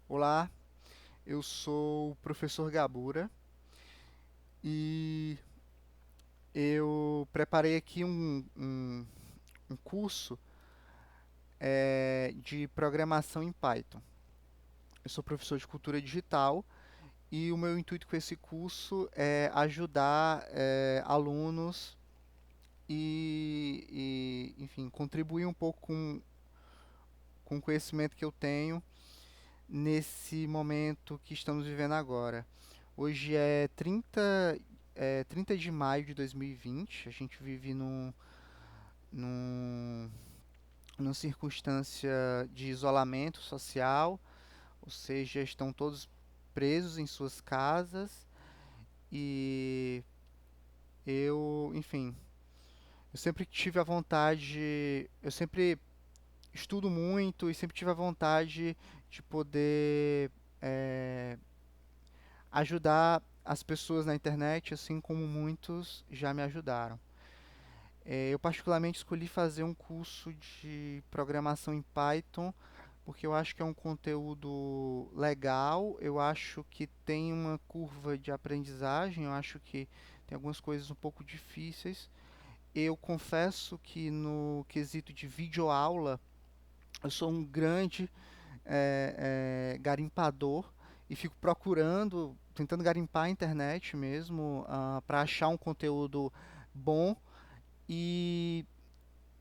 Olá, eu sou o professor Gabura e eu preparei aqui um curso de programação em Python. Eu sou professor de cultura digital e o meu intuito com esse curso é ajudar alunos enfim, contribuir um pouco com o conhecimento que eu tenho nesse momento que estamos vivendo agora. Hoje é 30 de maio de 2020. A gente vive num, numa circunstância de isolamento social, ou seja, estão todos presos em suas casas e enfim, eu sempre tive a vontade, eu sempre estudo muito e sempre tive a vontade de poder eh, ajudar as pessoas na internet, assim como muitos já me ajudaram. Eu particularmente escolhi fazer um curso de programação em Python porque eu acho que é um conteúdo legal, eu acho que tem uma curva de aprendizagem, eu acho que tem algumas coisas um pouco difíceis. Eu confesso que no quesito de videoaula, eu sou um grande garimpador e fico procurando, tentando garimpar a internet mesmo, para achar um conteúdo bom e,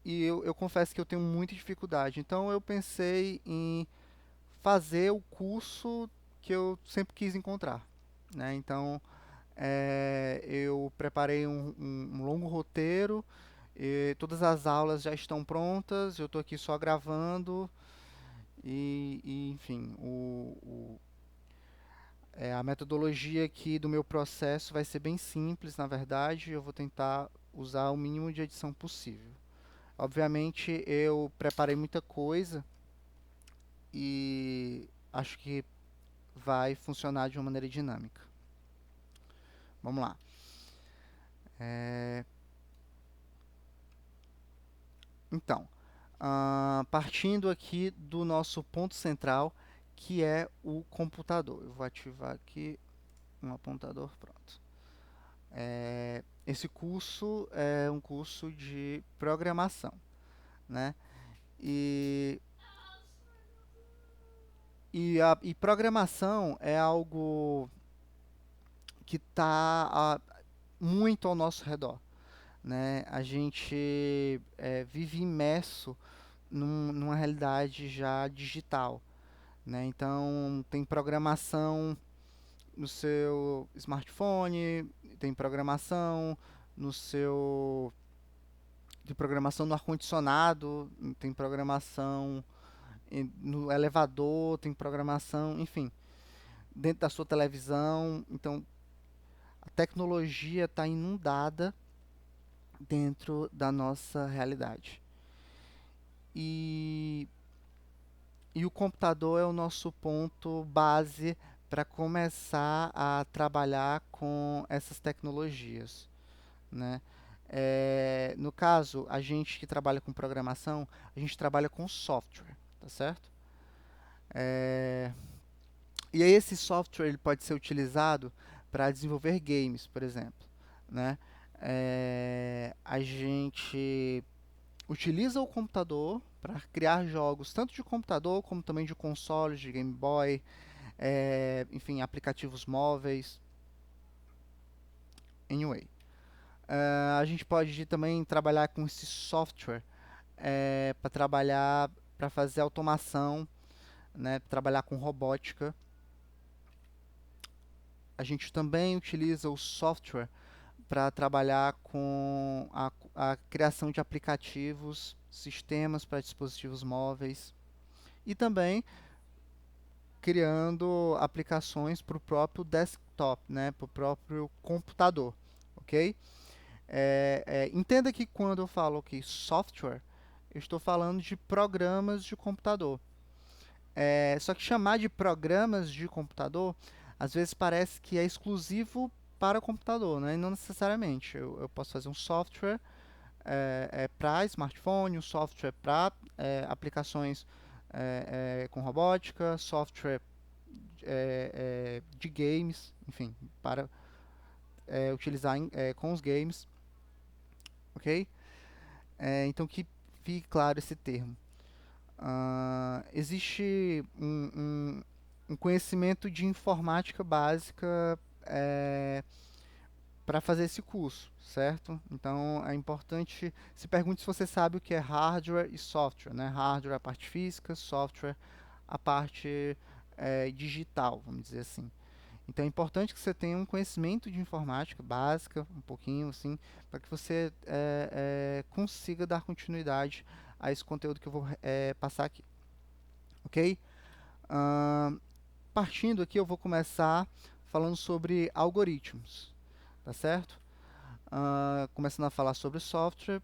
eu confesso que eu tenho muita dificuldade. Então eu pensei em fazer o curso que eu sempre quis encontrar, né? Então eu preparei um longo roteiro, e todas as aulas já estão prontas, eu estou aqui só gravando enfim, a metodologia aqui do meu processo vai ser bem simples, na verdade, eu vou tentar usar o mínimo de edição possível. Obviamente, eu preparei muita coisa e acho que vai funcionar de uma maneira dinâmica. Vamos lá. É, Então, partindo aqui do nosso ponto central, que é o computador. Eu vou ativar aqui um apontador, pronto. Esse curso é um curso de programação, né? E, e programação é algo que está muito ao nosso redor, né? A gente vive imerso numa realidade já digital, né? Então tem programação no seu smartphone, tem programação no seu tem programação no ar-condicionado, tem programação no elevador, tem programação, enfim, dentro da sua televisão. Então, a tecnologia está inundada dentro da nossa realidade. E, e o computador é o nosso ponto base para começar a trabalhar com essas tecnologias, né? No caso, a gente que trabalha com programação, a gente trabalha com software, tá certo? É, e aí esse software ele pode ser utilizado para desenvolver games, por exemplo, né? A gente utiliza o computador para criar jogos tanto de computador como também de consoles, de Game Boy, enfim, aplicativos móveis, anyway. A gente pode também trabalhar com esse software para trabalhar, para fazer automação, né? Trabalhar com robótica. A gente também utiliza o software para trabalhar com a criação de aplicativos, sistemas para dispositivos móveis e também criando aplicações para o próprio desktop, né, para o próprio computador, ok? Entenda que quando eu falo que software, eu estou falando de programas de computador. Só que chamar de programas de computador, às vezes parece que é exclusivo para o computador, né? E não necessariamente. Eu posso fazer um software para smartphone, um software para aplicações com robótica, software de games, enfim, para utilizar com os games, ok? Então que fique claro esse termo. Existe um conhecimento de informática básica para fazer esse curso, certo? Então é importante, se pergunte se você sabe o que é hardware e software, né? Hardware a parte física, software a parte digital, vamos dizer assim. Então é importante que você tenha um conhecimento de informática básica, um pouquinho assim, para que você consiga dar continuidade a esse conteúdo que eu vou passar aqui, ok? Ahn, Partindo aqui, eu vou começar falando sobre algoritmos, tá certo? Começando a falar sobre software,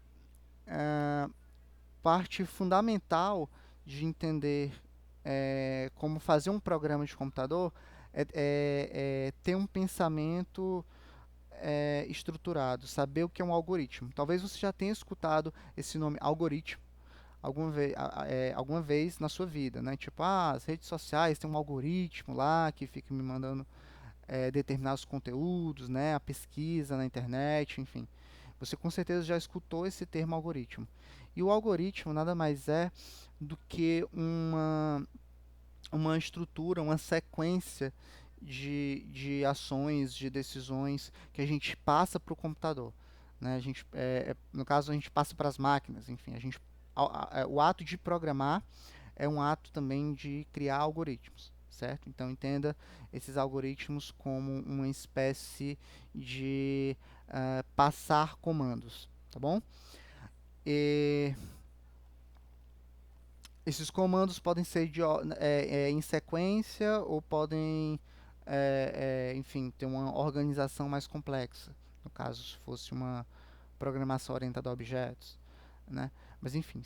parte fundamental de entender como fazer um programa de computador é ter um pensamento estruturado, saber o que é um algoritmo. Talvez você já tenha escutado esse nome algoritmo alguma vez na sua vida, né? Tipo, as redes sociais têm um algoritmo lá que fica me mandando determinados conteúdos, né? A pesquisa na internet, enfim. Você com certeza já escutou esse termo algoritmo. E o algoritmo nada mais é do que uma estrutura, uma sequência de ações, de decisões que a gente passa para o computador. Né? No caso, a gente passa para as máquinas, enfim, o ato de programar é um ato também de criar algoritmos, certo? Então entenda esses algoritmos como uma espécie de passar comandos, tá bom? E esses comandos podem ser em sequência ou podem, enfim, ter uma organização mais complexa, no caso se fosse uma programação orientada a objetos, né? Mas enfim,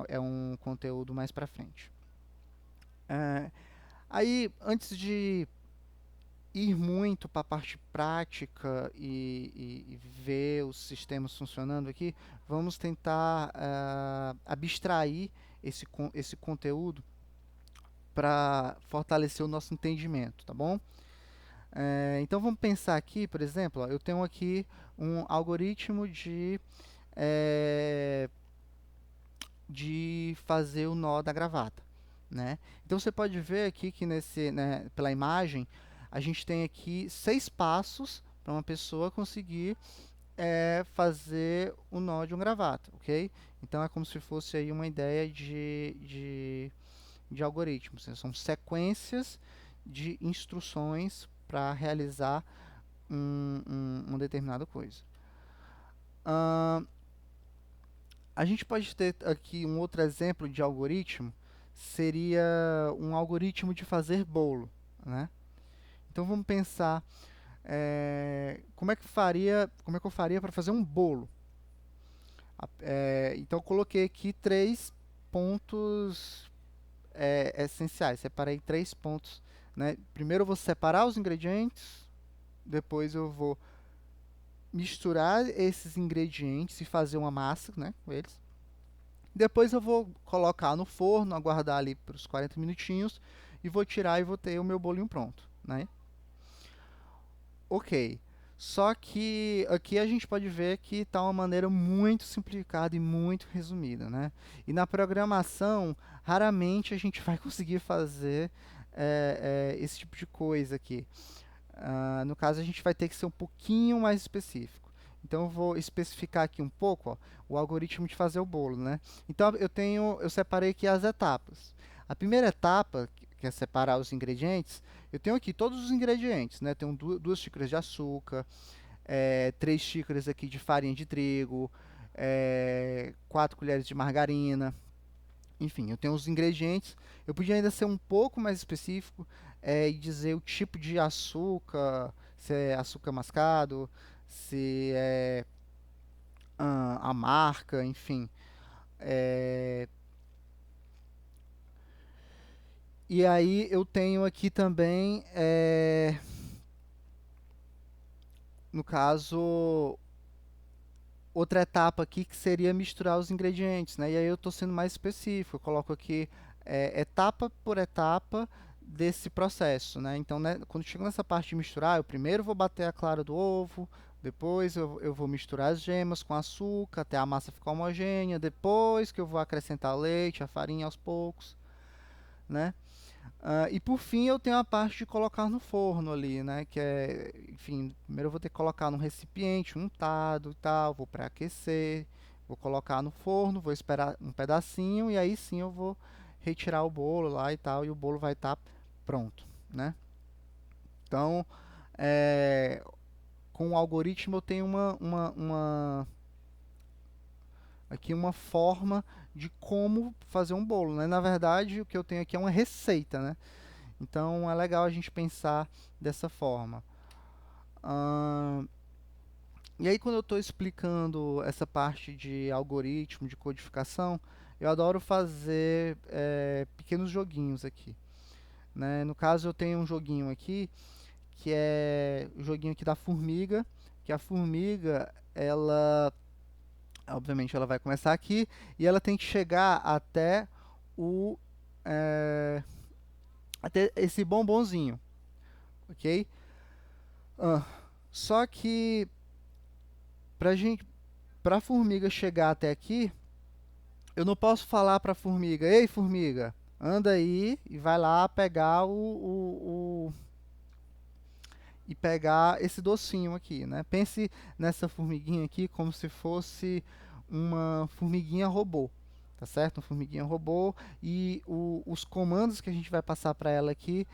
é um conteúdo mais para frente. Aí, antes de ir muito para a parte prática e ver os sistemas funcionando aqui, vamos tentar abstrair esse conteúdo para fortalecer o nosso entendimento, tá bom? Então vamos pensar aqui, por exemplo, ó, eu tenho aqui um algoritmo eh, de fazer o nó da gravata, né? Então você pode ver aqui que pela imagem, a gente tem aqui 6 passos para uma pessoa conseguir fazer o nó de um gravata, ok? Então é como se fosse aí uma ideia de algoritmos, né? São sequências de instruções para realizar uma determinada coisa. A gente pode ter aqui um outro exemplo de algoritmo, seria um algoritmo de fazer bolo, né? Então vamos pensar como é que eu faria para fazer um bolo. Então eu coloquei aqui 3 pontos essenciais, separei 3 pontos, né? Primeiro eu vou separar os ingredientes, depois eu vou misturar esses ingredientes e fazer uma massa, né, com eles. Depois eu vou colocar no forno, aguardar ali por uns 40 minutinhos e vou tirar e vou ter o meu bolinho pronto, né? Ok. Só que aqui a gente pode ver que está uma maneira muito simplificada e muito resumida, né? E na programação, raramente a gente vai conseguir fazer esse tipo de coisa aqui. No caso, a gente vai ter que ser um pouquinho mais específico. Então, eu vou especificar aqui um pouco, ó, o algoritmo de fazer o bolo, né? Então, eu separei aqui as etapas. A primeira etapa, que é separar os ingredientes, eu tenho aqui todos os ingredientes, né? Tenho 2 xícaras de açúcar, 3 xícaras aqui de farinha de trigo, 4 colheres de margarina. Enfim, eu tenho os ingredientes. Eu podia ainda ser um pouco mais específico e dizer o tipo de açúcar, se é açúcar mascavo, se é a marca, enfim. É, e aí eu tenho aqui também, no caso, outra etapa aqui que seria misturar os ingredientes, né? E aí eu estou sendo mais específico, eu coloco aqui etapa por etapa desse processo, né? Então, né, quando chego nessa parte de misturar, eu primeiro vou bater a clara do ovo, depois eu vou misturar as gemas com açúcar até a massa ficar homogênea, depois que eu vou acrescentar o leite, a farinha aos poucos, né? E por fim eu tenho a parte de colocar no forno ali, né? Que é, enfim, primeiro eu vou ter que colocar num recipiente untado e tal, vou pré-aquecer, vou colocar no forno, vou esperar um pedacinho e aí sim eu vou retirar o bolo lá e tal, e o bolo vai estar pronto, né? Então, é, com o algoritmo eu tenho aqui uma forma de como fazer um bolo, né? Na verdade, o que eu tenho aqui é uma receita, né? Então é legal a gente pensar dessa forma. Ahn, e aí, quando eu estou explicando essa parte de algoritmo, de codificação, eu adoro fazer pequenos joguinhos aqui, né? No caso, eu tenho um joguinho aqui, que é o joguinho aqui da formiga, que a formiga, ela, obviamente, ela vai começar aqui, e ela tem que chegar o, é, até esse bombonzinho, ok? Ah, só que pra gente, pra formiga chegar até aqui, eu não posso falar pra formiga, ei formiga, anda aí e vai lá pegar e pegar esse docinho aqui, né? Pense nessa formiguinha aqui como se fosse uma formiguinha robô, tá certo? Uma formiguinha robô e os comandos que a gente vai passar para ela aqui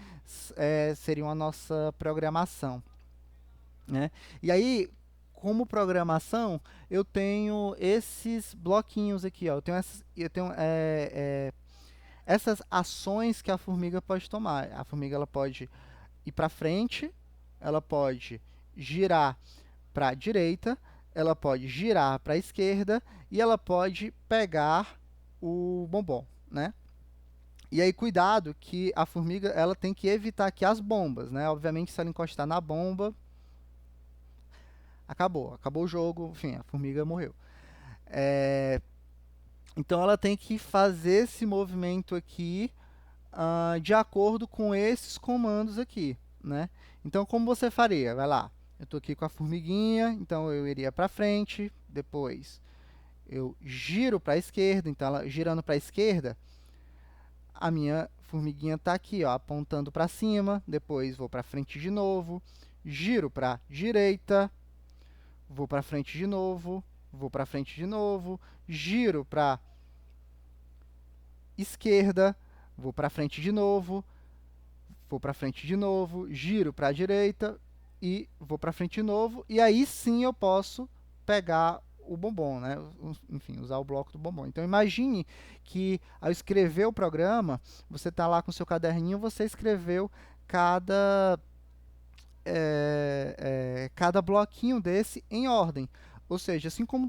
seriam a nossa programação, né? E aí, como programação, eu tenho esses bloquinhos aqui, ó. Eu tenho essas ações que a formiga pode tomar. A formiga ela pode ir para frente, ela pode girar para a direita, ela pode girar para a esquerda e ela pode pegar o bombom, né? E aí cuidado que a formiga ela tem que evitar aqui as bombas, né? Obviamente se ela encostar na bomba, acabou o jogo, enfim, a formiga morreu. É, então ela tem que fazer esse movimento aqui de acordo com esses comandos aqui, né? Então como você faria? Vai lá, eu estou aqui com a formiguinha, então eu iria para frente, depois eu giro para a esquerda, então ela girando para a esquerda, a minha formiguinha está aqui, ó, apontando para cima, depois vou para frente de novo, giro para a direita, vou para frente de novo, vou para frente de novo, giro para esquerda, vou para frente de novo, vou para frente de novo, giro para a direita e vou para frente de novo, e aí sim eu posso pegar o bombom, né? Enfim, usar o bloco do bombom. Então imagine que ao escrever o programa, você está lá com o seu caderninho, você escreveu cada cada bloquinho desse em ordem. Ou seja, assim como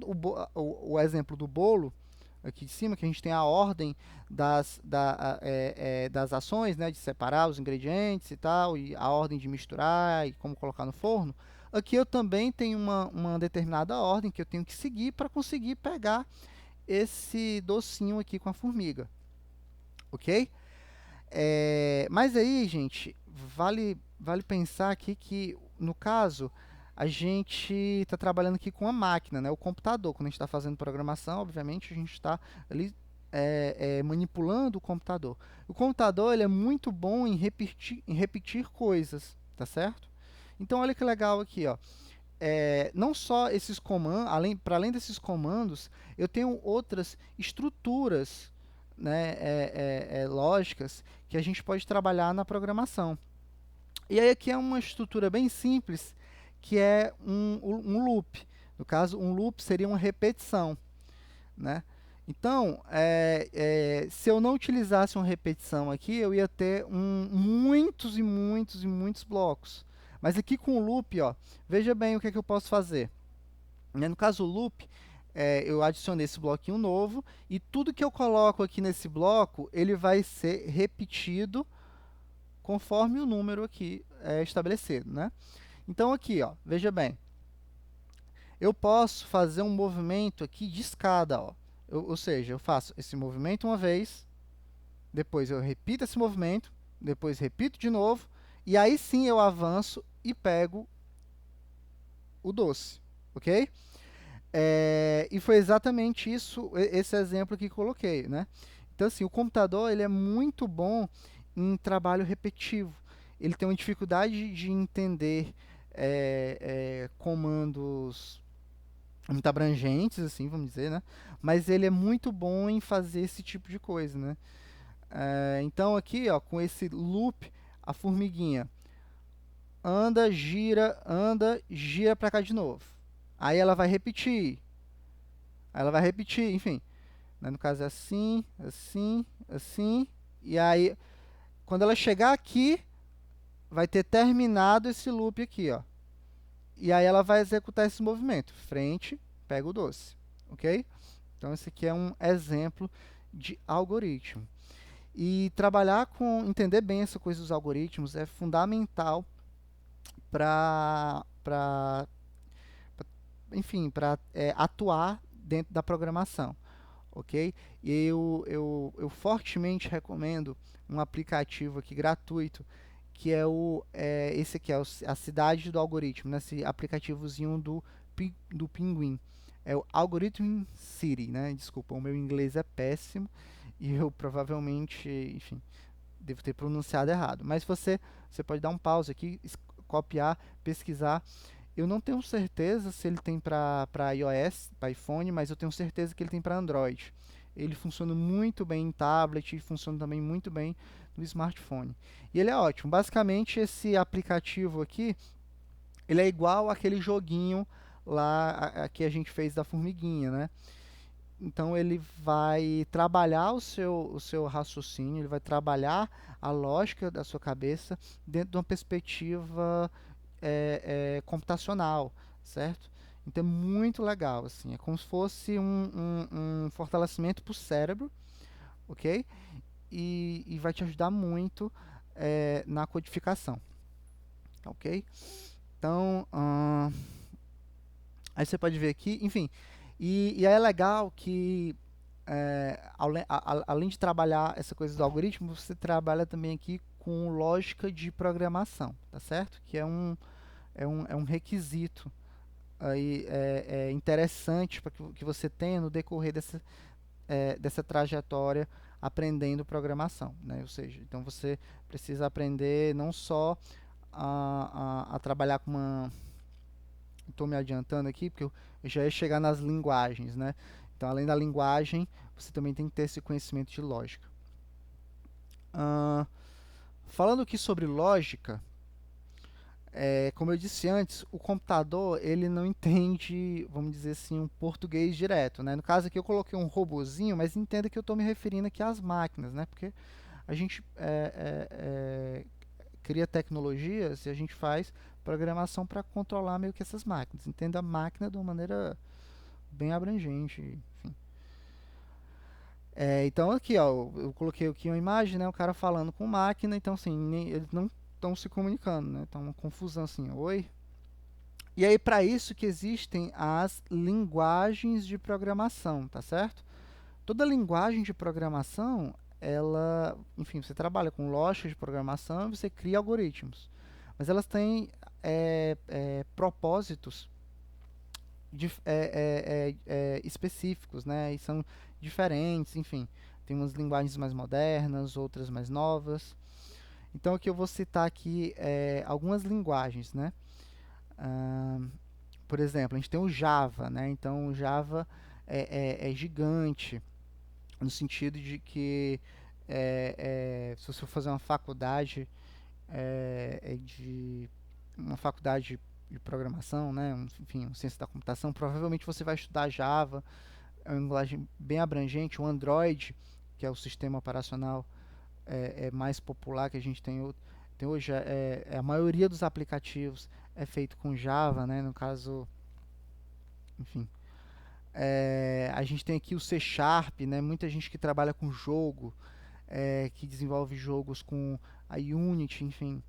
o exemplo do bolo, aqui de cima, que a gente tem a ordem das ações, né, de separar os ingredientes e tal, e a ordem de misturar e como colocar no forno, aqui eu também tenho uma determinada ordem que eu tenho que seguir para conseguir pegar esse docinho aqui com a formiga, ok? Mas aí, gente, vale pensar aqui que, no caso, a gente está trabalhando aqui com a máquina, né? O computador. Quando a gente está fazendo programação, obviamente, a gente está ali manipulando o computador. O computador ele é muito bom em repetir coisas, tá certo? Então, olha que legal aqui, ó. Não só esses comandos, para além desses comandos, eu tenho outras estruturas, né, lógicas que a gente pode trabalhar na programação. E aí aqui é uma estrutura bem simples, que é um loop. No caso, um loop seria uma repetição, né? Então, se eu não utilizasse uma repetição aqui, eu ia ter muitos e muitos e muitos blocos. Mas aqui com o loop, ó, veja bem o que é que eu posso fazer. Né? No caso, o loop, eu adicionei esse bloquinho novo e tudo que eu coloco aqui nesse bloco, ele vai ser repetido conforme o número aqui estabelecido, né? Então aqui, ó, veja bem, eu posso fazer um movimento aqui de escada, ó. Ou seja, eu faço esse movimento uma vez, depois eu repito esse movimento, depois repito de novo, e aí sim eu avanço e pego o doce, ok? E foi exatamente isso, esse exemplo que coloquei, né? Então, assim, o computador ele é muito bom em trabalho repetitivo. Ele tem uma dificuldade de entender comandos muito abrangentes, assim, vamos dizer, né? Mas ele é muito bom em fazer esse tipo de coisa, né? Então, aqui, ó, com esse loop, a formiguinha anda, gira para cá de novo. Aí ela vai repetir, enfim. Né? No caso é assim, assim, assim. E aí, quando ela chegar aqui, vai ter terminado esse loop aqui, ó. E aí ela vai executar esse movimento. Frente, pega o doce, ok? Então esse aqui é um exemplo de algoritmo. E trabalhar com, entender bem essa coisa dos algoritmos é fundamental para, enfim, para atuar dentro da programação, ok? E eu fortemente recomendo um aplicativo aqui gratuito, que esse aqui, a Cidade do Algoritmo, né? Esse aplicativozinho do Pinguim. É o Algorithm City, né? Desculpa, o meu inglês é péssimo e eu provavelmente, enfim, devo ter pronunciado errado. Mas você pode dar um pause aqui, copiar, pesquisar. Eu não tenho certeza se ele tem para iOS, para iPhone, mas eu tenho certeza que ele tem para Android. Ele funciona muito bem em tablet e funciona também muito bem no smartphone. E ele é ótimo. Basicamente, esse aplicativo aqui, ele é igual àquele joguinho lá que a gente fez da formiguinha, né? Então ele vai trabalhar o seu raciocínio, ele vai trabalhar a lógica da sua cabeça dentro de uma perspectiva computacional, certo? Então é muito legal, assim, é como se fosse um fortalecimento para o cérebro, ok? E vai te ajudar muito na codificação, ok? Então, aí você pode ver aqui, enfim, e aí é legal que além de trabalhar essa coisa do algoritmo, você trabalha também aqui com lógica de programação, tá certo? Que é um requisito aí, interessante para que você tenha no decorrer dessa trajetória aprendendo programação, né? Ou seja, então você precisa aprender não só a trabalhar com uma. Estou me adiantando aqui, porque eu já ia chegar nas linguagens, né? Então, além da linguagem, você também tem que ter esse conhecimento de lógica. Falando aqui sobre lógica, como eu disse antes, o computador ele não entende, vamos dizer assim, um português direto, né? No caso aqui eu coloquei um robozinho, mas entenda que eu estou me referindo aqui às máquinas, né? Porque a gente cria tecnologias e a gente faz programação para controlar meio que essas máquinas. Entenda a máquina de uma maneira bem abrangente, enfim. Então aqui, ó, eu coloquei aqui uma imagem, né? O cara falando com máquina, então assim, eles não estão se comunicando, né? Então uma confusão assim, oi. E aí para isso que existem as linguagens de programação, tá certo? Toda linguagem de programação, ela, enfim, você trabalha com lógica de programação e você cria algoritmos, mas elas têm propósitos específicos, né? E são diferentes, enfim. Tem umas linguagens mais modernas, outras mais novas. Então aqui eu vou citar aqui algumas linguagens, né? Ah, por exemplo, a gente tem o Java, né? Então o Java é gigante no sentido de que se você for fazer uma faculdade de uma faculdade de programação, né? Enfim, ciência da computação, provavelmente você vai estudar Java, é uma linguagem bem abrangente. O Android, que é o sistema operacional mais popular que a gente tem hoje, a maioria dos aplicativos é feito com Java, né? No caso, enfim. A gente tem aqui o C Sharp, né? Muita gente que trabalha com jogo, que desenvolve jogos com a Unity, enfim,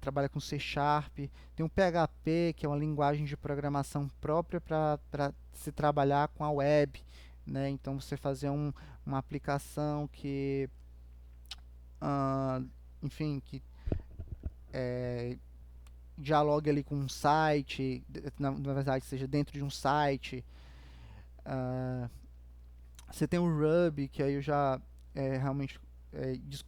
trabalha com C Sharp. Tem o PHP, que é uma linguagem de programação própria para se trabalhar com a web, né? Então você fazer uma aplicação que ah, enfim, que dialogue ali com um site, na verdade seja dentro de um site. Você tem o Ruby, que aí eu já realmente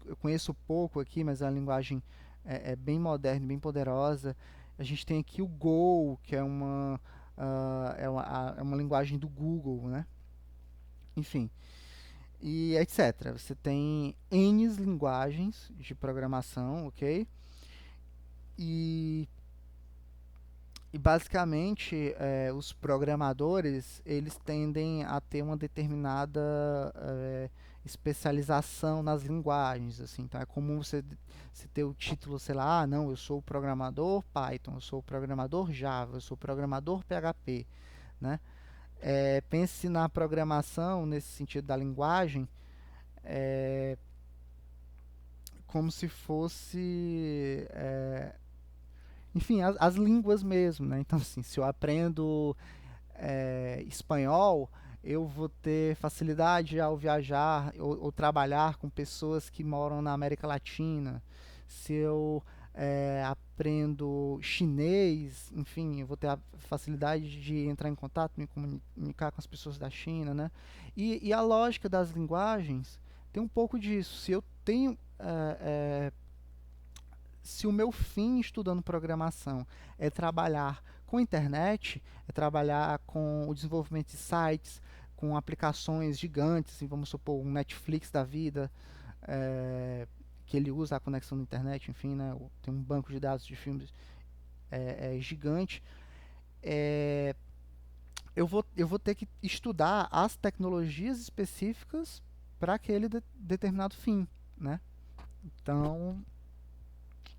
eu conheço pouco aqui, mas a linguagem é bem moderna, bem poderosa. A gente tem aqui o Go, que é uma linguagem do Google, né? Enfim, e etc. Você tem N linguagens de programação, ok? E basicamente, os programadores eles tendem a ter uma determinada especialização nas linguagens, assim. Então é comum você ter o título, sei lá, não, eu sou o programador Python, eu sou o programador Java, eu sou o programador PHP, né? Pense na programação nesse sentido da linguagem como se fosse enfim, as línguas mesmo, né? Então, assim, se eu aprendo espanhol, eu vou ter facilidade ao viajar ou trabalhar com pessoas que moram na América Latina. Se eu aprendo chinês, enfim, eu vou ter a facilidade de entrar em contato, me comunicar com as pessoas da China, né? E a lógica das linguagens tem um pouco disso. Se eu tenho se o meu fim estudando programação é trabalhar com internet, é trabalhar com o desenvolvimento de sites, com aplicações gigantes, assim, vamos supor um Netflix da vida, que ele usa a conexão da internet, enfim, né, tem um banco de dados de filmes gigante, é, eu vou ter que estudar as tecnologias específicas para aquele determinado fim, né? Então,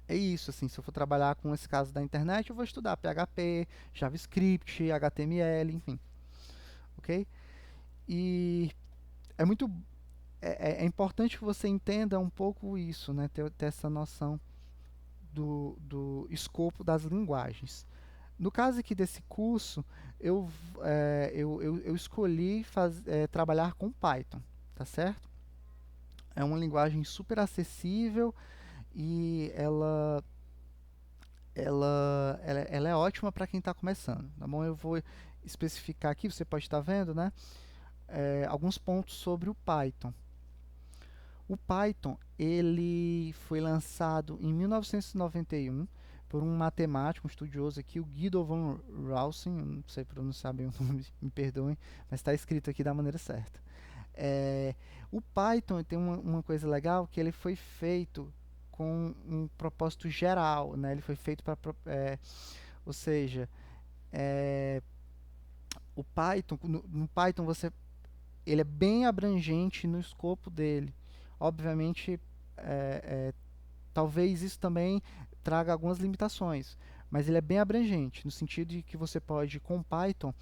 é isso, assim, se eu for trabalhar com esse caso da internet, eu vou estudar PHP, JavaScript, HTML, enfim, ok? E é muito, é importante que você entenda um pouco isso, né? Ter essa noção do escopo das linguagens. No caso aqui desse curso, eu escolhi trabalhar com Python, tá certo? É uma linguagem super acessível e ela é ótima para quem está começando, tá bom? Eu vou especificar aqui, você pode estar vendo, né? Alguns pontos sobre o Python. O Python ele foi lançado em 1991 por um matemático, um estudioso aqui, o Guido von Rousing, eu não sei pronunciar bem o nome, me perdoem, mas está escrito aqui da maneira certa. O Python tem uma coisa legal que ele foi feito com um propósito geral, né? Ele foi feito para, ou seja, o Python, no Python ele é bem abrangente no escopo dele. Obviamente, talvez isso também traga algumas limitações, mas ele é bem abrangente no sentido de que você pode com Python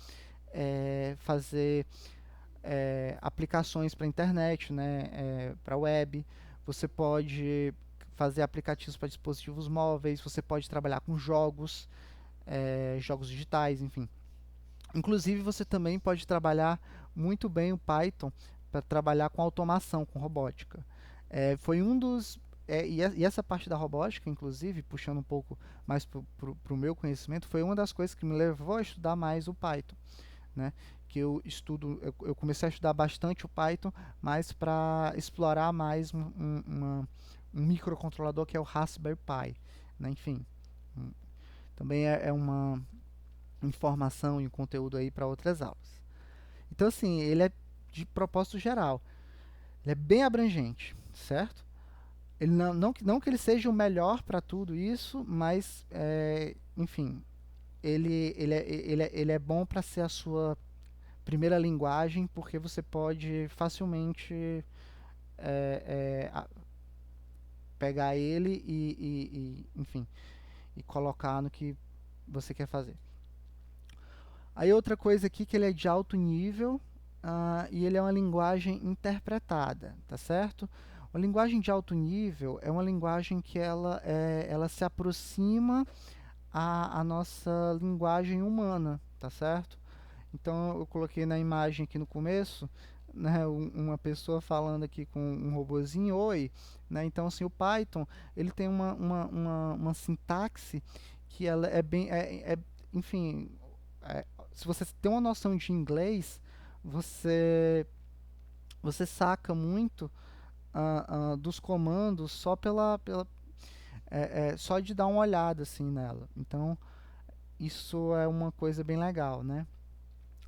fazer aplicações para a internet, né, para a web. Você pode fazer aplicativos para dispositivos móveis. Você pode trabalhar com jogos, jogos digitais, enfim. Inclusive, você também pode trabalhar muito bem o Python para trabalhar com automação, com robótica. Foi um dos. E essa parte da robótica, inclusive, puxando um pouco mais para o meu conhecimento, foi uma das coisas que me levou a estudar mais o Python, né? Que eu comecei a estudar bastante o Python, mas para explorar mais um microcontrolador que é o Raspberry Pi, né? Enfim, também é uma informação e um conteúdo aí para outras aulas. Então, assim, ele é de propósito geral. Ele é bem abrangente, certo? Ele não que ele seja o melhor para tudo isso, mas, enfim, ele é bom para ser a sua primeira linguagem, porque você pode facilmente pegar ele enfim, e colocar no que você quer fazer. Aí outra coisa aqui que ele é de alto nível e ele é uma linguagem interpretada, tá certo? Uma linguagem de alto nível é uma linguagem que ela se aproxima à nossa linguagem humana, tá certo? Então eu coloquei na imagem aqui no começo né, uma pessoa falando aqui com um robozinho, oi, né? Então, assim, o Python, ele tem uma sintaxe que ela é bem, enfim, é, se você tem uma noção de inglês, você você saca muito dos comandos só só de dar uma olhada assim nela. Então, isso é uma coisa bem legal, né?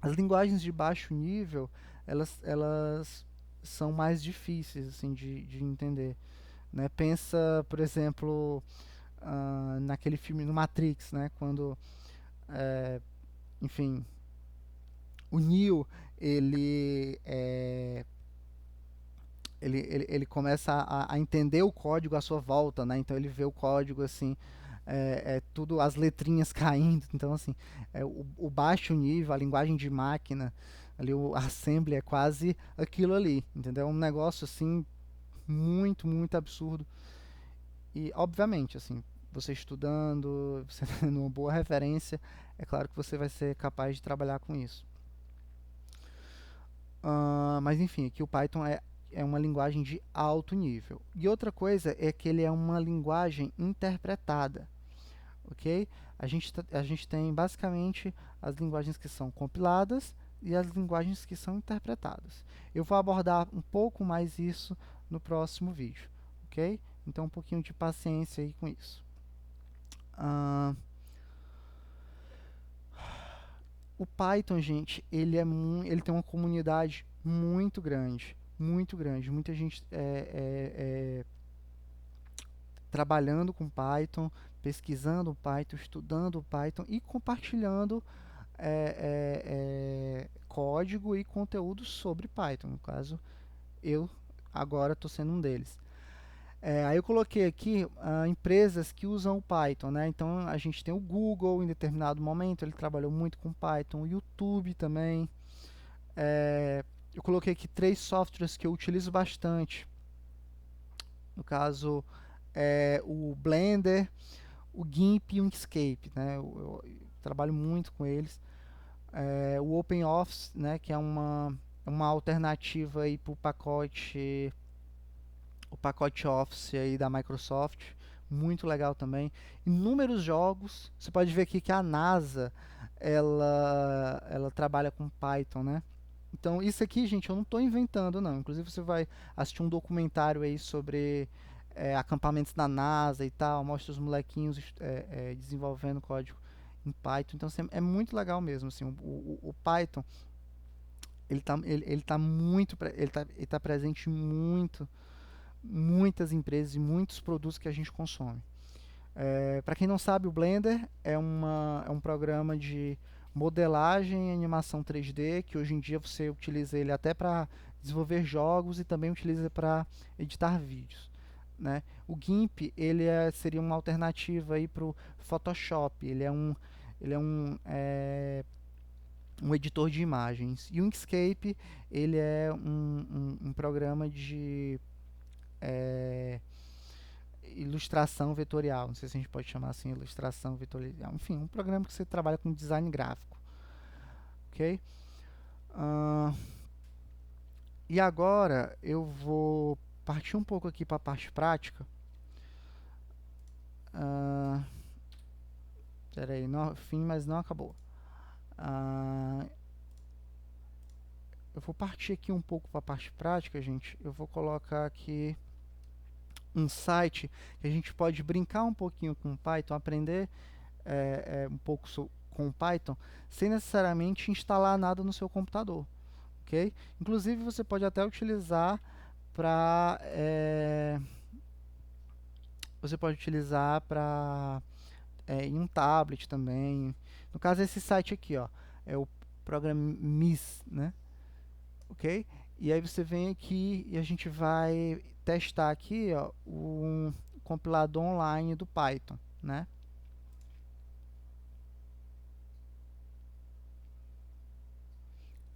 As linguagens de baixo nível, elas são mais difíceis assim de entender, né? Pensa, por exemplo, naquele filme no Matrix, né? Quando, enfim, o Neo ele ele começa a entender o código à sua volta, né? Então ele vê o código assim, tudo as letrinhas caindo. Então assim, o baixo nível, a linguagem de máquina, ali o assembly é quase aquilo ali, entendeu? Um negócio assim muito absurdo. E obviamente assim, você estudando, você tendo uma boa referência, é claro que você vai ser capaz de trabalhar com isso. Mas enfim, aqui o Python é uma linguagem de alto nível. E outra coisa é que ele é uma linguagem interpretada, ok? A gente tem basicamente as linguagens que são compiladas e as linguagens que são interpretadas. Eu vou abordar um pouco mais isso no próximo vídeo, ok? Então um pouquinho de paciência aí com isso. Ah, o Python, gente, ele tem uma comunidade muito grande, muito grande. Muita gente trabalhando com Python, pesquisando Python, estudando Python e compartilhando código e conteúdo sobre Python. No caso, eu agora estou sendo um deles. Aí eu coloquei aqui empresas que usam o Python, né? Então a gente tem o Google em determinado momento, ele trabalhou muito com Python, o YouTube também. Eu coloquei aqui 3 softwares que eu utilizo bastante. No caso, o Blender, o GIMP e o Inkscape, né? Eu trabalho muito com eles. O OpenOffice, né? Que é uma alternativa aí para o pacote Office aí da Microsoft, muito legal também. Inúmeros jogos. Você pode ver aqui que a NASA ela trabalha com Python, né? Então, isso aqui, gente, eu não estou inventando, não. Inclusive, você vai assistir um documentário aí sobre acampamentos da NASA e tal, mostra os molequinhos desenvolvendo código em Python. Então, assim, é muito legal mesmo. Assim, o Python, ele tá muito, ele tá presente em muitas empresas e muitos produtos que a gente consome. Para quem não sabe, o Blender é um programa de modelagem e animação 3D que hoje em dia você utiliza ele até para desenvolver jogos e também utiliza para editar vídeos, né? O GIMP seria uma alternativa aí para o Photoshop. Ele é um editor de imagens. E o Inkscape ele é um programa de ilustração vetorial. Não sei se a gente pode chamar assim, ilustração vetorial. Enfim, um programa que você trabalha com design gráfico. Ok? Uh, e agora eu vou partir um pouco aqui para a parte prática. Uh, Peraí, fim, mas não acabou. Eu vou partir aqui um pouco para a parte prática, gente. Eu vou colocar aqui um site que a gente pode brincar um pouquinho com Python, aprender um pouco com Python, sem necessariamente instalar nada no seu computador, ok? Inclusive você pode até utilizar para em um tablet também. No caso esse site aqui, ó, é o Programmis, né? Ok? E aí você vem aqui e a gente vai testar aqui, ó, um compilador online do Python, né?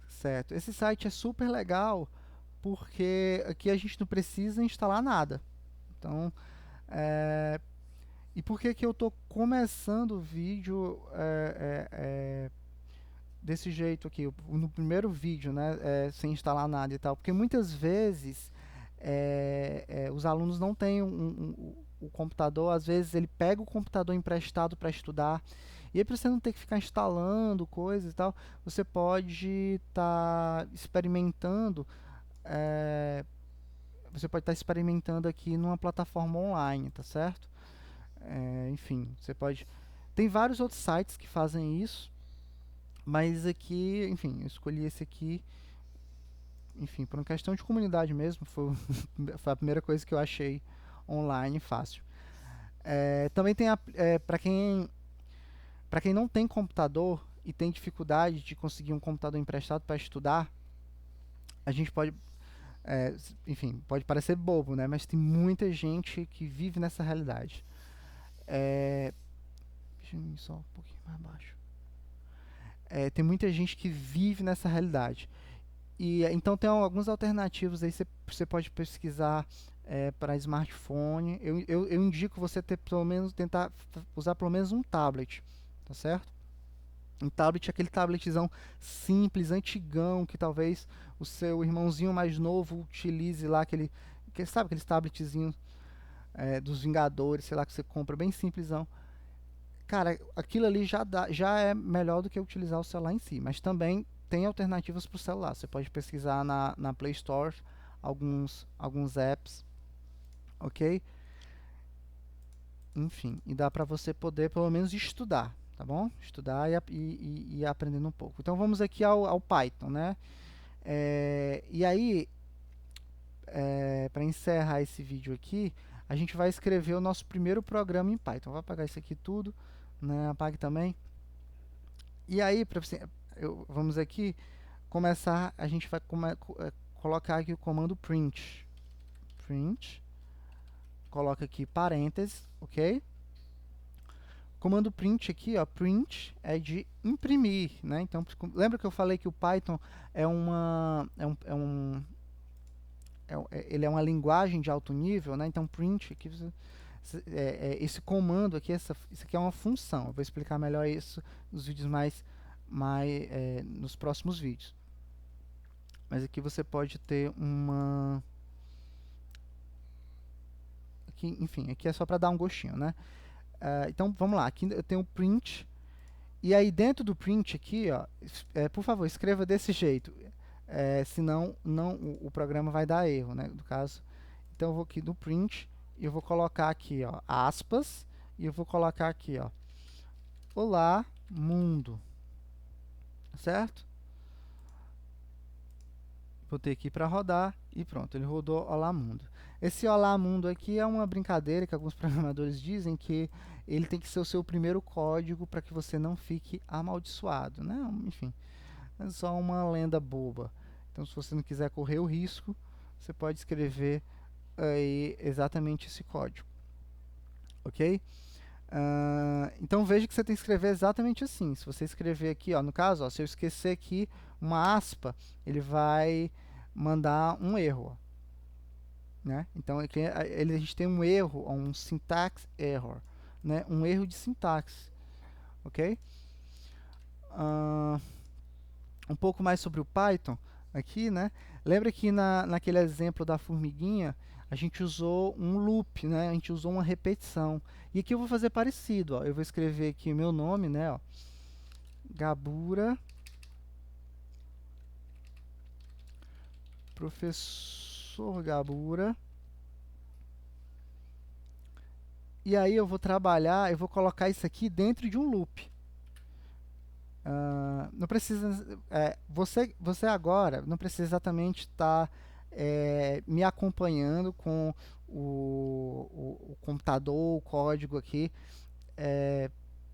Certo. Esse site é super legal porque aqui a gente não precisa instalar nada. Então, e por que que eu estou começando o vídeo desse jeito aqui, no primeiro vídeo, né, sem instalar nada e tal, porque muitas vezes os alunos não têm o computador, às vezes ele pega o computador emprestado para estudar, e aí para você não ter que ficar instalando coisas e tal, você pode estar experimentando, é, aqui numa plataforma online, tá certo? Enfim, você pode. Tem vários outros sites que fazem isso, mas aqui, enfim, eu escolhi esse aqui, enfim, por uma questão de comunidade mesmo, foi, foi a primeira coisa que eu achei online fácil. Também tem, para quem não tem computador e tem dificuldade de conseguir um computador emprestado para estudar, a gente pode, enfim, pode parecer bobo, né? Mas tem muita gente que vive nessa realidade. Deixa eu ir só um pouquinho mais baixo. Tem muita gente que vive nessa realidade. E então tem alguns alternativos aí, você pode pesquisar para smartphone. Eu indico você ter pelo menos tentar usar pelo menos um tablet, tá certo? Um tablet é aquele tabletzão simples, antigão, que talvez o seu irmãozinho mais novo utilize lá, sabe aqueles tabletzinhos dos Vingadores, sei lá, que você compra bem simplesão. Cara, aquilo ali já é melhor do que utilizar o celular em si, mas também tem alternativas para o celular. Você pode pesquisar na Play Store alguns apps, ok? Enfim, e dá para você poder pelo menos estudar, tá bom? Estudar e ir aprendendo um pouco. Então vamos aqui ao Python, né? E aí, para encerrar esse vídeo aqui, a gente vai escrever o nosso primeiro programa em Python. Vou apagar isso aqui tudo, né? Apague também. E aí, vamos aqui começar, a gente vai colocar aqui o comando print. Print, coloca aqui parênteses, ok? Comando print aqui, ó, print é de imprimir, né? Então, lembra que eu falei que o Python é ele é uma linguagem de alto nível, né? Então, print aqui, esse comando aqui, isso aqui é uma função. Eu vou explicar melhor isso nos vídeos nos próximos vídeos. Mas aqui você pode ter aqui, enfim, aqui é só para dar um gostinho, né? Então, vamos lá. Aqui eu tenho o print. E aí, dentro do print aqui, ó, por favor, escreva desse jeito. Senão, o programa vai dar erro, né? No caso. Então, eu vou aqui no print e eu vou colocar aqui, ó, aspas. E eu vou colocar aqui, ó, olá, mundo. Certo? Botei aqui para rodar e pronto, ele rodou Olá Mundo. Esse Olá Mundo aqui é uma brincadeira que alguns programadores dizem que ele tem que ser o seu primeiro código para que você não fique amaldiçoado, né? Enfim, é só uma lenda boba. Então, se você não quiser correr o risco, você pode escrever aí exatamente esse código, ok? Então veja que você tem que escrever exatamente assim. Se você escrever aqui, ó, no caso, ó, se eu esquecer aqui uma aspa, ele vai mandar um erro, né? Então aqui, a gente tem um erro, um syntax error, né? Um erro de sintaxe, ok? Um pouco mais sobre o Python aqui, né? Lembra que naquele exemplo da formiguinha a gente usou um loop, né? A gente usou uma repetição. E aqui eu vou fazer parecido, ó. Eu vou escrever aqui o meu nome, né? Ó. Gabura, professor Gabura. E aí eu vou trabalhar, eu vou colocar isso aqui dentro de um loop. Não precisa, você agora não precisa exatamente estar me acompanhando com o computador, o código aqui.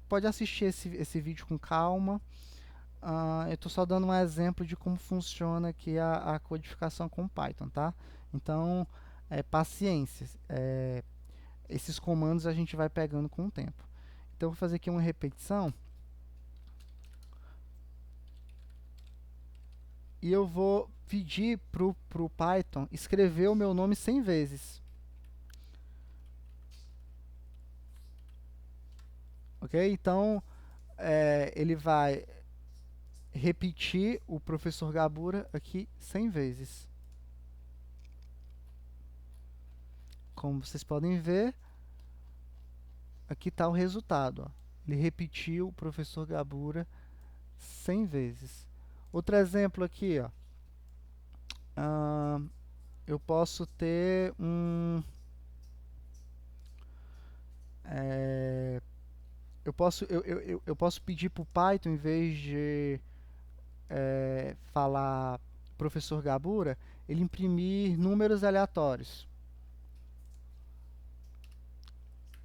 Pode assistir esse vídeo com calma. Eu estou só dando um exemplo de como funciona aqui a codificação com Python, tá? Então, paciência. Esses comandos a gente vai pegando com o tempo. Então, eu vou fazer aqui uma repetição. E eu vou pedir pro Python escrever o meu nome 100 vezes. Ok? Então, ele vai repetir o professor Gabura aqui 100 vezes. Como vocês podem ver, aqui está o resultado. Ó. Ele repetiu o professor Gabura 100 vezes. Outro exemplo aqui, ó. Eu posso ter eu posso pedir para o Python, em vez de falar professor Gabura, ele imprimir números aleatórios.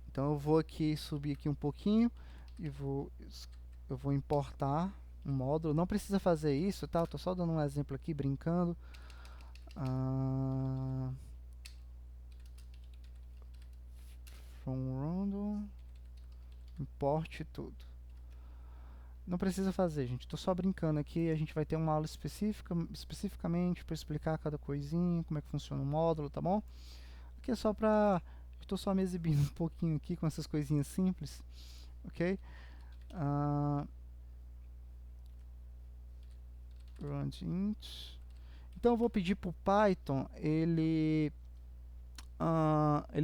Então eu vou aqui subir aqui um pouquinho e eu vou importar um módulo. Não precisa fazer isso, tá? Eu tô só dando um exemplo aqui, brincando. From random, importe tudo. Não precisa fazer, gente. Tô só brincando aqui. A gente vai ter uma aula especificamente para explicar cada coisinha, como é que funciona o módulo, tá bom? Aqui é só pra... Estou só me exibindo um pouquinho aqui com essas coisinhas simples, ok? Int. Então eu vou pedir para o Python, ele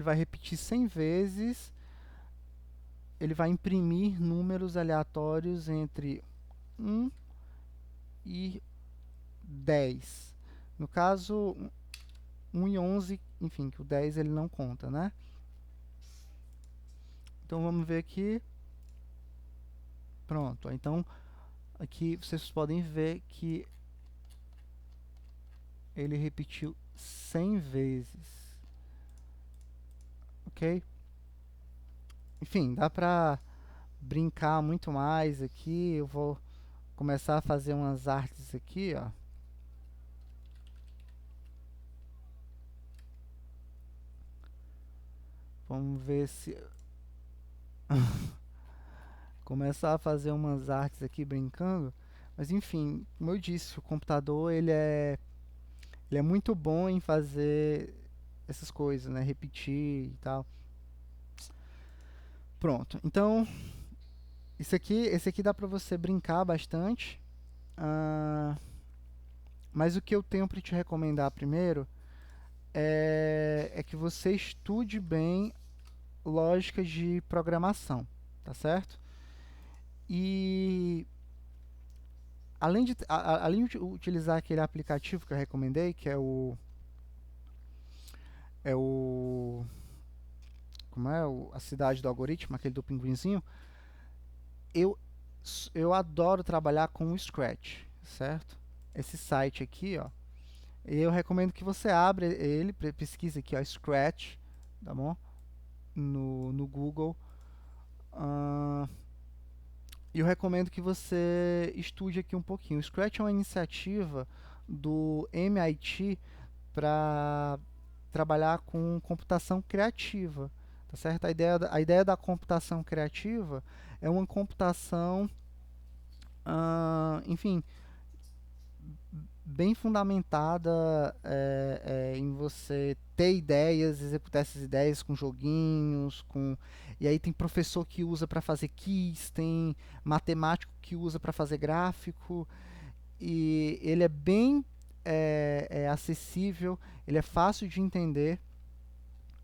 vai repetir 100 vezes, ele vai imprimir números aleatórios entre 1 e 10. No caso, 1 e 11, enfim, que o 10 ele não conta, né? Então vamos ver aqui. Pronto, então aqui vocês podem ver que ele repetiu 100 vezes. Ok? Enfim, dá pra brincar muito mais aqui. Eu vou começar a fazer umas artes aqui, ó. Vamos ver se... começar a fazer umas artes aqui brincando. Mas enfim, como eu disse, o computador ele é muito bom em fazer essas coisas, né? Repetir e tal. Pronto. Então, esse aqui dá pra você brincar bastante. Mas o que eu tenho para te recomendar primeiro é que você estude bem lógica de programação, tá certo? E além de utilizar aquele aplicativo que eu recomendei, que é o como é a cidade do algoritmo, aquele do pinguinzinho, eu eu adoro trabalhar com o Scratch, certo? Esse site aqui, ó, eu recomendo que você abra ele, pesquise aqui, ó, Scratch, tá bom? No Google. E eu recomendo que você estude aqui um pouquinho. O Scratch é uma iniciativa do MIT para trabalhar com computação criativa, tá certo? A ideia da computação criativa é uma computação, enfim, bem fundamentada em você ter ideias, executar essas ideias com joguinhos, e aí tem professor que usa para fazer quiz, tem matemático que usa para fazer gráfico, e ele é bem acessível, ele é fácil de entender,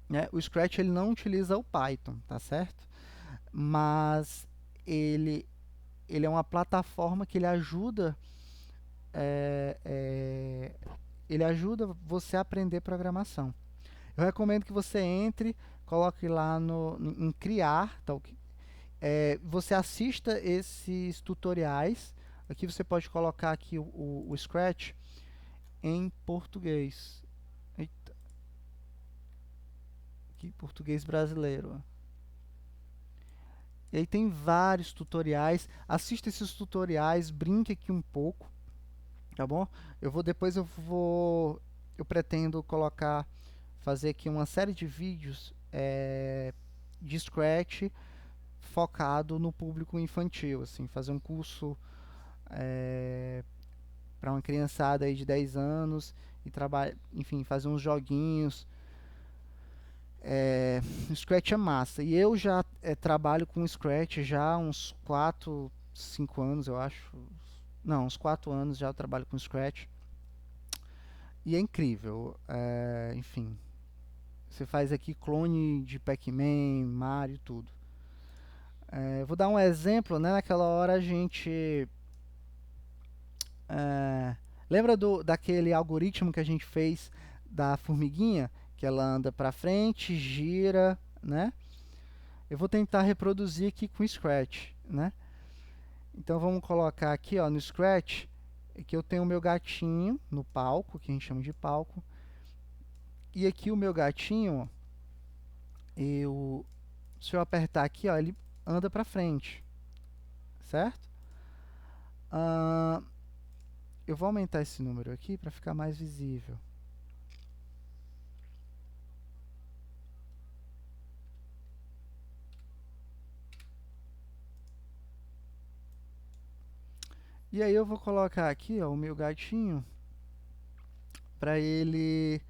né? O Scratch ele não utiliza o Python, tá certo? Mas ele, ele é uma plataforma que é, é, ele ajuda você a aprender programação. Eu recomendo que você entre, coloque lá em criar, tá, você assista esses tutoriais. Aqui você pode colocar aqui o Scratch em português. Eita. Aqui, português brasileiro. E aí tem vários tutoriais. Assista esses tutoriais, brinque aqui um pouco, tá bom? Eu pretendo fazer aqui uma série de vídeos de Scratch focado no público infantil, assim, fazer um curso para uma criançada aí de 10 anos e enfim, fazer uns joguinhos. O Scratch é massa. E eu já trabalho com Scratch já há uns 4, 5 anos, eu acho. Não, uns 4 anos já eu trabalho com Scratch. E é incrível. Enfim, você faz aqui clone de Pac-Man, Mario, tudo. Vou dar um exemplo, né? Naquela hora a gente lembra daquele algoritmo que a gente fez da formiguinha? Que ela anda para frente, gira, né? Eu vou tentar reproduzir aqui com o Scratch, né? Então vamos colocar aqui, ó, no Scratch, que eu tenho o meu gatinho no palco, que a gente chama de palco. E aqui o meu gatinho, se eu apertar aqui, ó, ele anda para frente, certo? Eu vou aumentar esse número aqui para ficar mais visível. E aí eu vou colocar aqui, ó, o meu gatinho para ele.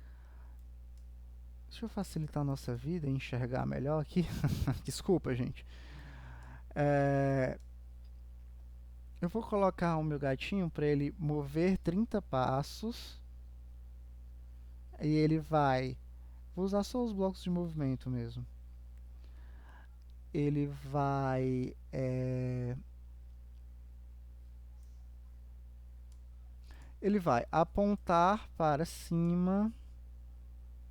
Deixa eu facilitar a nossa vida e enxergar melhor aqui. Desculpa, gente. Eu vou colocar o meu gatinho para ele mover 30 passos. E ele vai. Vou usar só os blocos de movimento mesmo. Ele vai. Ele vai apontar para cima,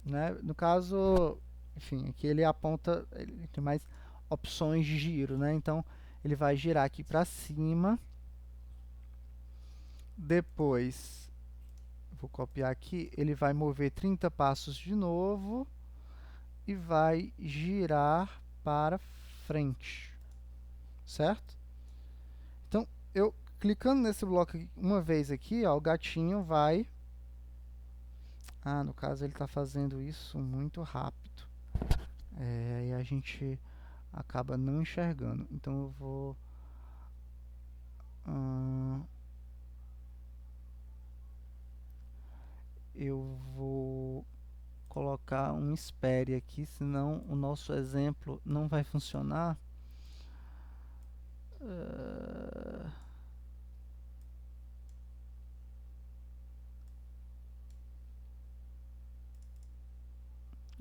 né? No caso, enfim, aqui ele aponta, ele tem mais opções de giro, né? Então, ele vai girar aqui para cima. Depois, vou copiar aqui, ele vai mover 30 passos de novo e vai girar para frente, certo? Então, eu clicando nesse bloco uma vez aqui, ó, o gatinho vai. No caso ele está fazendo isso muito rápido. E a gente acaba não enxergando. Então eu vou. Eu vou colocar um espere aqui, senão o nosso exemplo não vai funcionar.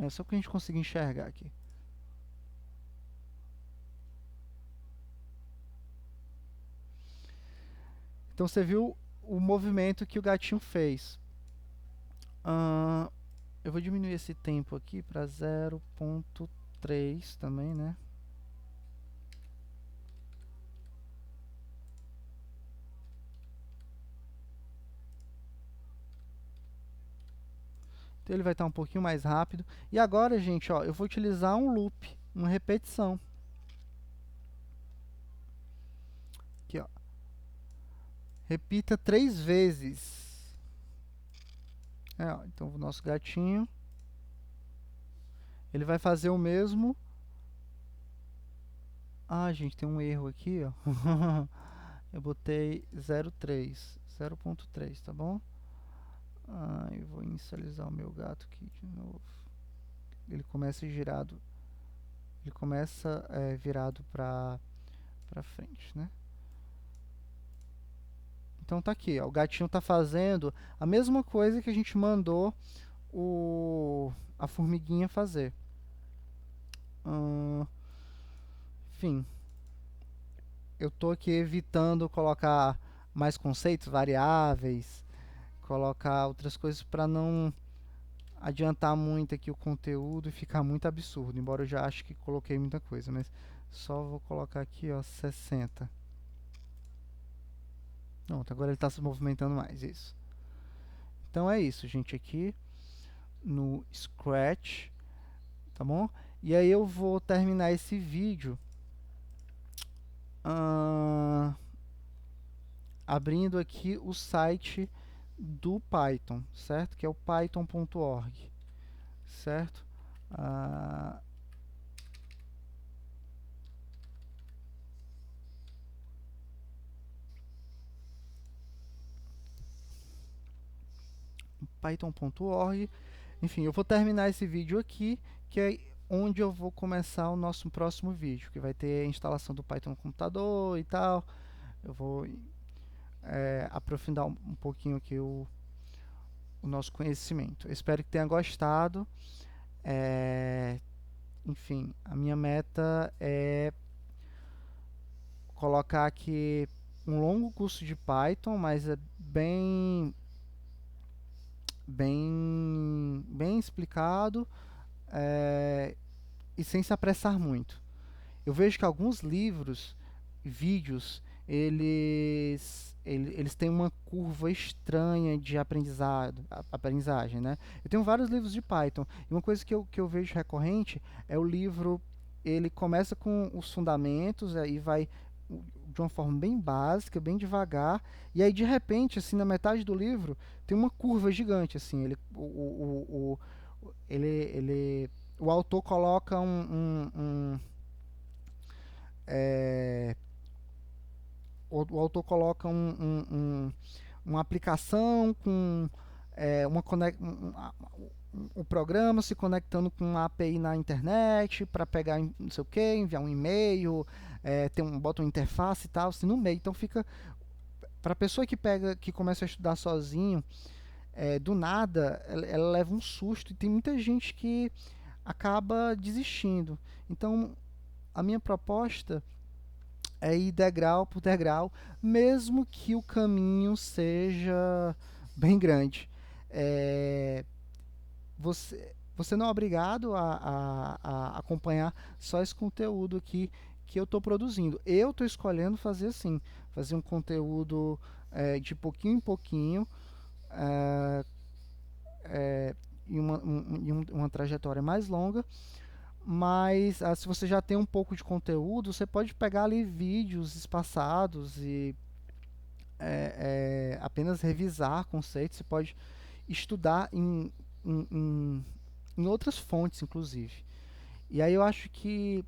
É só que a gente conseguir enxergar aqui. Então você viu o movimento que o gatinho fez. Eu vou diminuir esse tempo aqui para 0.3 também, né? Então ele vai estar um pouquinho mais rápido. E agora, gente, ó, eu vou utilizar um loop, uma repetição. Aqui, ó. Repita 3 vezes. Ó, então o nosso gatinho, ele vai fazer o mesmo. Gente, tem um erro aqui, ó. Eu botei 0.3, tá bom? Eu vou inicializar o meu gato aqui de novo. Ele começa girado. Ele começa virado para frente, né? Então tá aqui, ó, o gatinho tá fazendo a mesma coisa que a gente mandou a formiguinha fazer. Enfim, eu tô aqui evitando colocar mais conceitos, variáveis, colocar outras coisas para não adiantar muito aqui o conteúdo e ficar muito absurdo, embora eu já ache que coloquei muita coisa, mas só vou colocar aqui, ó, 60. Pronto, agora ele está se movimentando mais, isso. Então é isso, gente, aqui no Scratch, tá bom? E aí eu vou terminar esse vídeo abrindo aqui o site do Python, certo? Que é o python.org, certo? Python.org. Enfim, eu vou terminar esse vídeo aqui, que é onde eu vou começar o nosso próximo vídeo, que vai ter a instalação do Python no computador e tal. Eu vou aprofundar um pouquinho aqui o nosso conhecimento. Eu espero que tenha gostado. É, enfim, a minha meta é colocar aqui um longo curso de Python, mas é bem explicado, e sem se apressar muito. Eu vejo que alguns livros, vídeos, eles têm uma curva estranha de aprendizagem, né? Eu tenho vários livros de Python, e uma coisa que eu vejo recorrente é o livro, ele começa com os fundamentos, aí vai de uma forma bem básica, bem devagar, e aí de repente, assim, na metade do livro, tem uma curva gigante, assim, o autor coloca é, o autor coloca uma aplicação com o programa se conectando com uma API na internet para pegar não sei o que, enviar um e-mail, bota uma interface e tal, assim, no meio. Então fica para a pessoa que começa a estudar sozinho, do nada, ela leva um susto e tem muita gente que acaba desistindo. Então a minha proposta é ir degrau por degrau, mesmo que o caminho seja bem grande. É, você não é obrigado a acompanhar só esse conteúdo aqui que eu estou produzindo. Eu estou escolhendo fazer assim, fazer um conteúdo de pouquinho em pouquinho, é, uma trajetória mais longa, mas se você já tem um pouco de conteúdo, você pode pegar ali vídeos espaçados e apenas revisar conceitos. Você pode estudar em, em, em outras fontes, inclusive. E aí eu acho que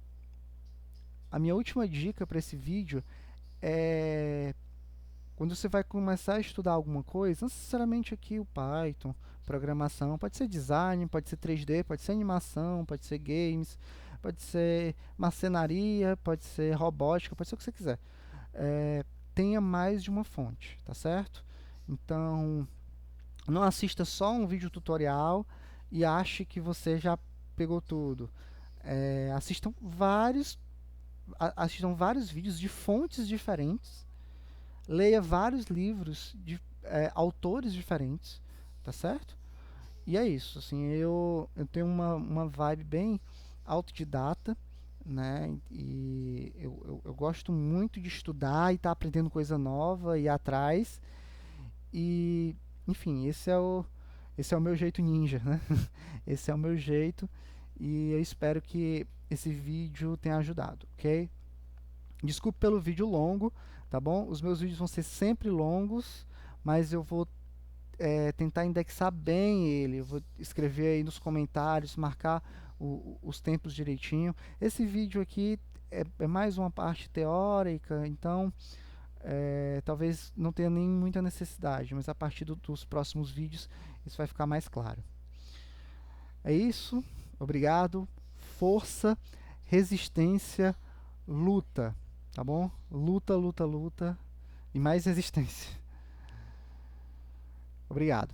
a minha última dica para esse vídeo é quando você vai começar a estudar alguma coisa, não necessariamente aqui o Python, programação, pode ser design, pode ser 3D, pode ser animação, pode ser games, pode ser marcenaria, pode ser robótica, pode ser o que você quiser. Tenha mais de uma fonte, tá certo? Então, não assista só um vídeo tutorial e ache que você já pegou tudo. Assistam vários vídeos de fontes diferentes, leia vários livros de autores diferentes, tá certo? E é isso, assim, eu tenho uma vibe bem autodidata, né? E eu gosto muito de estudar e estar aprendendo coisa nova e ir atrás. E, enfim, esse é o meu jeito ninja, né? Esse é o meu jeito e eu espero que esse vídeo tenha ajudado, ok? Desculpe pelo vídeo longo, tá bom? Os meus vídeos vão ser sempre longos, mas eu vou tentar indexar bem ele. Eu vou escrever aí nos comentários, marcar os tempos direitinho. Esse vídeo aqui é mais uma parte teórica, então talvez não tenha nem muita necessidade, mas a partir dos próximos vídeos isso vai ficar mais claro. É isso, obrigado, força, resistência, luta, tá bom? Luta, luta, luta e mais resistência. Obrigado.